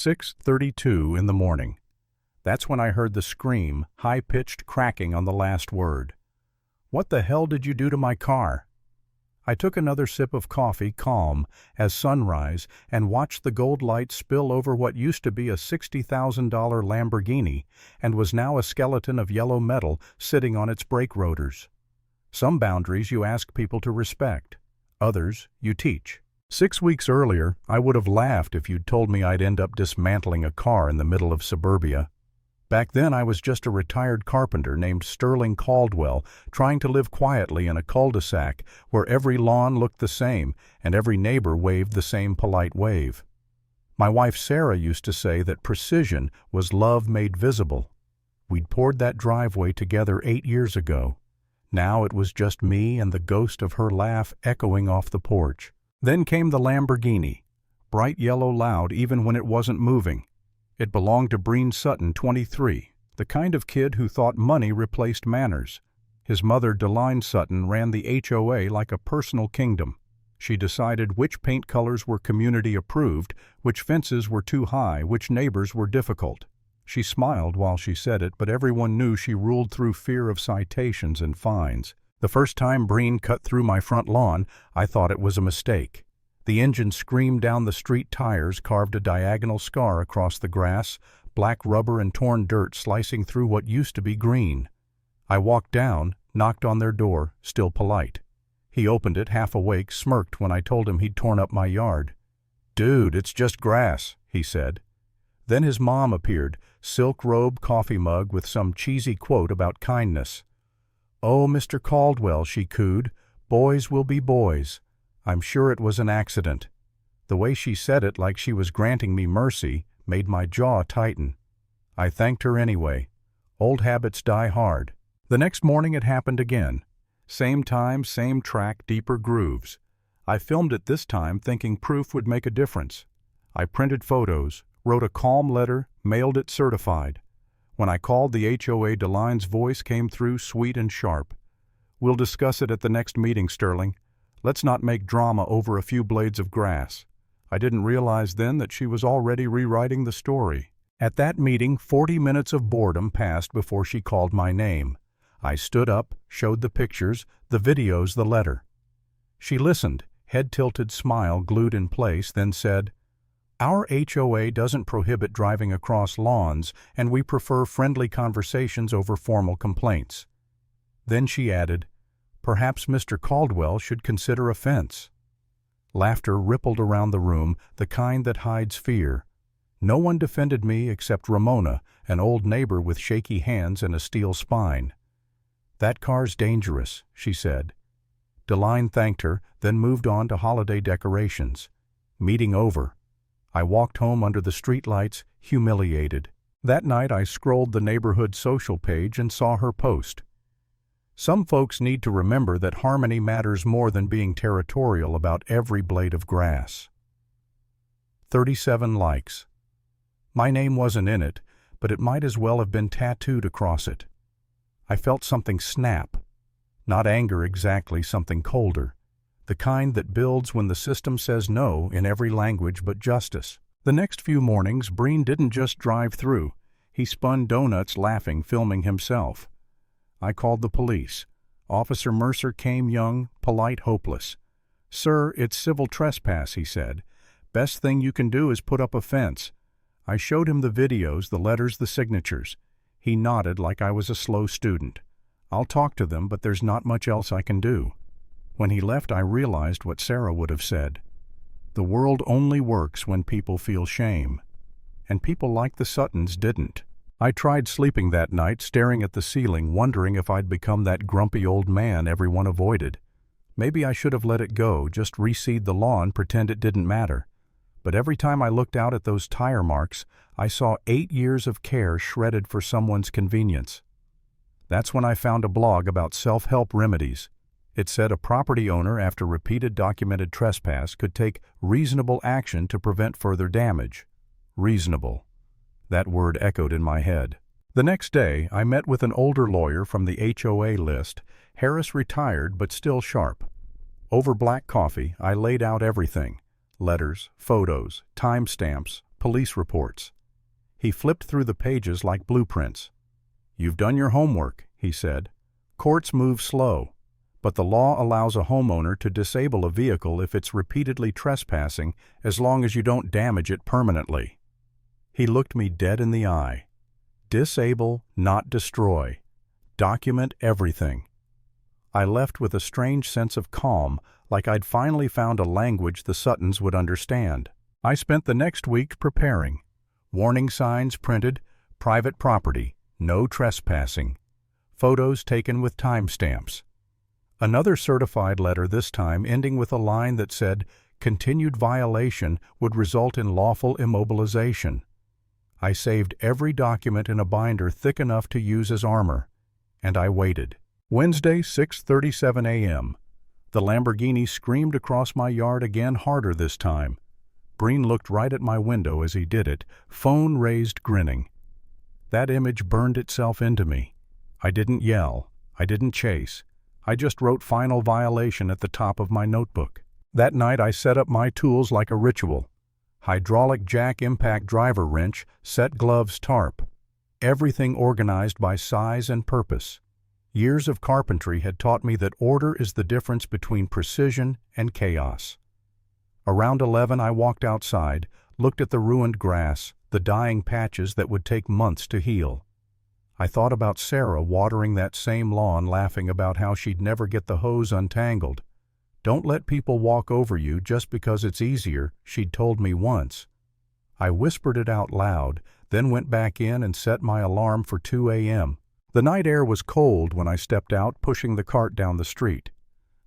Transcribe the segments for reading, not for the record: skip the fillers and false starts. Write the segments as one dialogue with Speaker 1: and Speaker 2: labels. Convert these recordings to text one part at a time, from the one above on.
Speaker 1: 6:32 in the morning. That's when I heard the scream, high-pitched cracking on the last word. "What the hell did you do to my car?" I took another sip of coffee, calm as sunrise, and watched the gold light spill over what used to be a $60,000 Lamborghini and was now a skeleton of yellow metal sitting on its brake rotors. Some boundaries you ask people to respect. Others you teach. 6 weeks earlier, I would have laughed if you'd told me I'd end up dismantling a car in the middle of suburbia. Back then I was just a retired carpenter named Sterling Caldwell, trying to live quietly in a cul-de-sac where every lawn looked the same and every neighbor waved the same polite wave. My wife Sarah used to say that precision was love made visible. We'd poured that driveway together 8 years ago. Now it was just me and the ghost of her laugh echoing off the porch. Then came the Lamborghini, bright yellow loud even when it wasn't moving. It belonged to Breen Sutton, 23, the kind of kid who thought money replaced manners. His mother, Deline Sutton, ran the HOA like a personal kingdom. She decided which paint colors were community approved, which fences were too high, which neighbors were difficult. She smiled while she said it, but everyone knew she ruled through fear of citations and fines. The first time Breen cut through my front lawn, I thought it was a mistake. The engine screamed down the street, tires carved a diagonal scar across the grass, black rubber and torn dirt slicing through what used to be green. I walked down, knocked on their door, still polite. He opened it, half awake, smirked when I told him he'd torn up my yard. "Dude, it's just grass," he said. Then his mom appeared, silk robe, coffee mug with some cheesy quote about kindness. "Oh, Mr. Caldwell," she cooed, "boys will be boys." I'm sure it was an accident. The way she said it, like she was granting me mercy, made my jaw tighten. I thanked her anyway. Old habits die hard. The next morning it happened again. Same time, same track, deeper grooves. I filmed it this time thinking proof would make a difference. I printed photos, wrote a calm letter, mailed it certified. When I called the HOA, Deline's voice came through sweet and sharp. "We'll discuss it at the next meeting, Sterling. Let's not make drama over a few blades of grass." I didn't realize then that she was already rewriting the story. At that meeting, 40 minutes of boredom passed before she called my name. I stood up, showed the pictures, the videos, the letter. She listened, head tilted, smile glued in place, then said, "Our HOA doesn't prohibit driving across lawns, and we prefer friendly conversations over formal complaints." Then she added, "Perhaps Mr. Caldwell should consider a fence." Laughter rippled around the room, the kind that hides fear. No one defended me except Ramona, an old neighbor with shaky hands and a steel spine. "That car's dangerous," she said. Deline thanked her, then moved on to holiday decorations. Meeting over. I walked home under the streetlights, humiliated. That night I scrolled the neighborhood social page and saw her post. Some folks need to remember that harmony matters more than being territorial about every blade of grass. 37 likes. My name wasn't in it, but it might as well have been tattooed across it. I felt something snap. Not anger exactly, something colder. The kind that builds when the system says no in every language but justice. The next few mornings, Breen didn't just drive through. He spun donuts laughing, filming himself. I called the police. Officer Mercer came, young, polite, hopeless. "Sir, it's civil trespass," he said. "Best thing you can do is put up a fence." I showed him the videos, the letters, the signatures. He nodded like I was a slow student. "I'll talk to them, but there's not much else I can do." When he left, I realized what Sarah would have said. The world only works when people feel shame. And people like the Suttons didn't. I tried sleeping that night, staring at the ceiling, wondering if I'd become that grumpy old man everyone avoided. Maybe I should have let it go, just reseed the lawn, pretend it didn't matter. But every time I looked out at those tire marks, I saw 8 years of care shredded for someone's convenience. That's when I found a blog about self-help remedies. It said a property owner, after repeated documented trespass, could take reasonable action to prevent further damage. Reasonable. That word echoed in my head. The next day, I met with an older lawyer from the HOA list. Harris retired, but still sharp. Over black coffee, I laid out everything. Letters, photos, timestamps, police reports. He flipped through the pages like blueprints. "You've done your homework," he said. "Courts move slow, but the law allows a homeowner to disable a vehicle if it's repeatedly trespassing as long as you don't damage it permanently." He looked me dead in the eye. "Disable, not destroy. Document everything." I left with a strange sense of calm, like I'd finally found a language the Suttons would understand. I spent the next week preparing. Warning signs printed, private property, no trespassing. Photos taken with timestamps. Another certified letter this time ending with a line that said, "Continued violation would result in lawful immobilization." I saved every document in a binder thick enough to use as armor, and I waited. Wednesday, 6:37 a.m. The Lamborghini screamed across my yard again, harder this time. Breen looked right at my window as he did it, phone raised, grinning. That image burned itself into me. I didn't yell. I didn't chase. I just wrote "final violation" at the top of my notebook. That night I set up my tools like a ritual. Hydraulic jack, impact driver wrench, set gloves, tarp. Everything organized by size and purpose. Years of carpentry had taught me that order is the difference between precision and chaos. Around 11 I walked outside, looked at the ruined grass, the dying patches that would take months to heal. I thought about Sarah watering that same lawn, laughing about how she'd never get the hose untangled. "Don't let people walk over you just because it's easier," she'd told me once. I whispered it out loud, then went back in and set my alarm for 2 a.m. The night air was cold when I stepped out, pushing the cart down the street.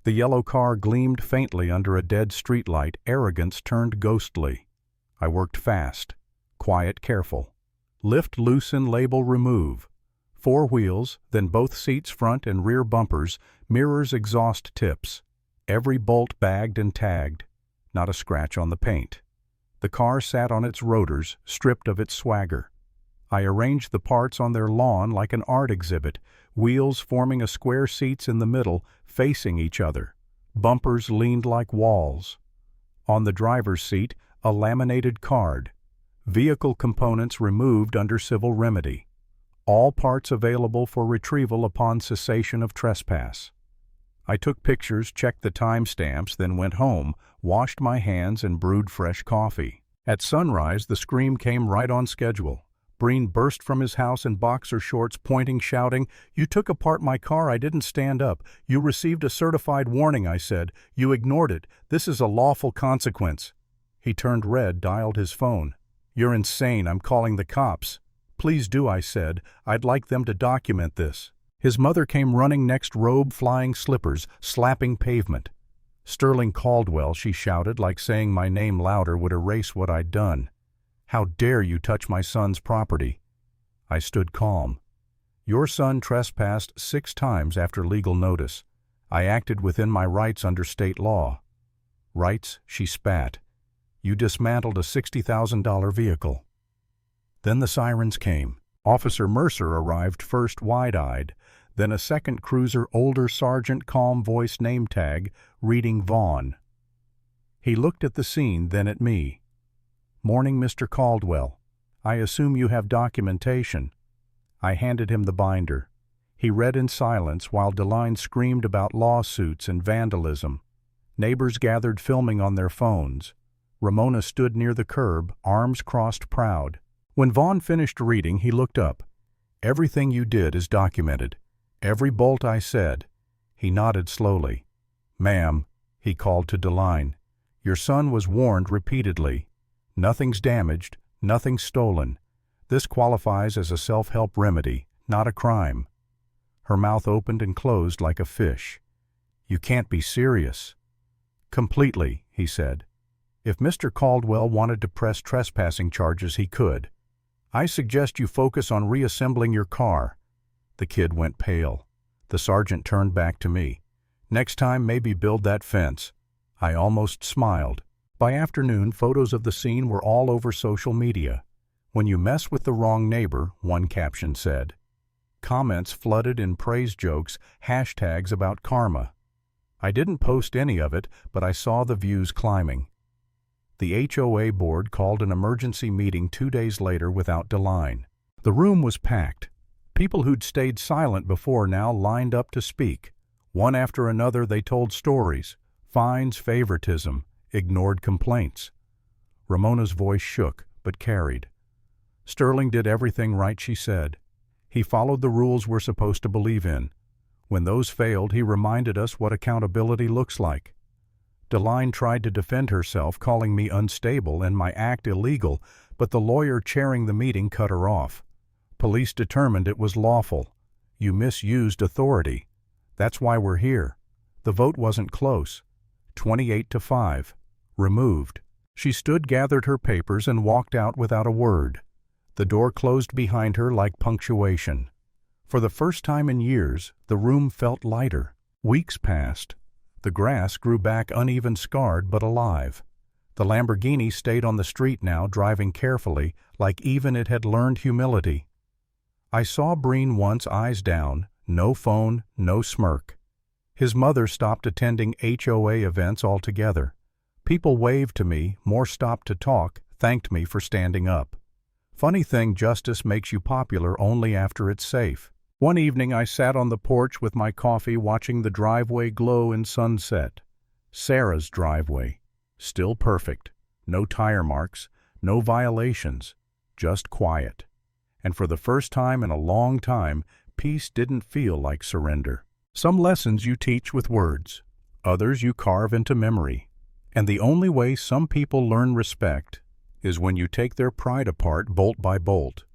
Speaker 1: The yellow car gleamed faintly under a dead streetlight. Arrogance turned ghostly. I worked fast, quiet, careful. Lift, loosen, label, remove. 4 wheels, then both seats, front and rear bumpers, mirrors, exhaust tips. Every bolt bagged and tagged. Not a scratch on the paint. The car sat on its rotors, stripped of its swagger. I arranged the parts on their lawn like an art exhibit, wheels forming a square, seats in the middle, facing each other. Bumpers leaned like walls. On the driver's seat, a laminated card. Vehicle components removed under civil remedy. All parts available for retrieval upon cessation of trespass. I took pictures, checked the timestamps, then went home, washed my hands, and brewed fresh coffee. At sunrise, the scream came right on schedule. Breen burst from his house in boxer shorts, pointing, shouting, "You took apart my car. I didn't stand up. You received a certified warning," I said. "You ignored it. This is a lawful consequence." He turned red, dialed his phone. "You're insane. I'm calling the cops." "Please do," I said. "I'd like them to document this." His mother came running next, robe flying, slippers, slapping pavement. "Sterling Caldwell," she shouted, like saying my name louder would erase what I'd done. "How dare you touch my son's property?" I stood calm. "Your son trespassed 6 times after legal notice. I acted within my rights under state law." "Rights?" she spat. "You dismantled a $60,000 vehicle." Then the sirens came. Officer Mercer arrived first, wide-eyed, then a second cruiser, older sergeant, calm voice, name tag, reading Vaughn. He looked at the scene, then at me. "Morning, Mr. Caldwell. I assume you have documentation." I handed him the binder. He read in silence while Deline screamed about lawsuits and vandalism. Neighbors gathered, filming on their phones. Ramona stood near the curb, arms crossed, proud. When Vaughn finished reading, he looked up. "Everything you did is documented. Every bolt," I said. He nodded slowly. "Ma'am," he called to Deline, "your son was warned repeatedly. Nothing's damaged, nothing's stolen. This qualifies as a self-help remedy, not a crime." Her mouth opened and closed like a fish. "You can't be serious." "Completely," he said. "If Mr. Caldwell wanted to press trespassing charges, he could. I suggest you focus on reassembling your car." The kid went pale. The sergeant turned back to me. "Next time, maybe build that fence." I almost smiled. By afternoon, photos of the scene were all over social media. "When you mess with the wrong neighbor," one caption said. Comments flooded in praise jokes, hashtags about karma. I didn't post any of it, but I saw the views climbing. The HOA board called an emergency meeting 2 days later without Deline. The room was packed. People who'd stayed silent before now lined up to speak. One after another they told stories, fines, favoritism, ignored complaints. Ramona's voice shook, but carried. Sterling did everything right, she said. He followed the rules we're supposed to believe in. When those failed, he reminded us what accountability looks like. Deline tried to defend herself, calling me unstable and my act illegal, but the lawyer chairing the meeting cut her off. Police determined it was lawful. You misused authority. That's why we're here. The vote wasn't close. 28-5. Removed. She stood, gathered her papers, and walked out without a word. The door closed behind her like punctuation. For the first time in years, the room felt lighter. Weeks passed. The grass grew back uneven, scarred, but alive. The Lamborghini stayed on the street now, driving carefully, like even it had learned humility. I saw Breen once, eyes down, no phone, no smirk. His mother stopped attending HOA events altogether. People waved to me, more stopped to talk, thanked me for standing up. Funny thing, justice makes you popular only after it's safe. One evening I sat on the porch with my coffee watching the driveway glow in sunset. Sarah's driveway. Still perfect. No tire marks, no violations. Just quiet. And for the first time in a long time, peace didn't feel like surrender. Some lessons you teach with words. Others you carve into memory. And the only way some people learn respect is when you take their pride apart bolt by bolt.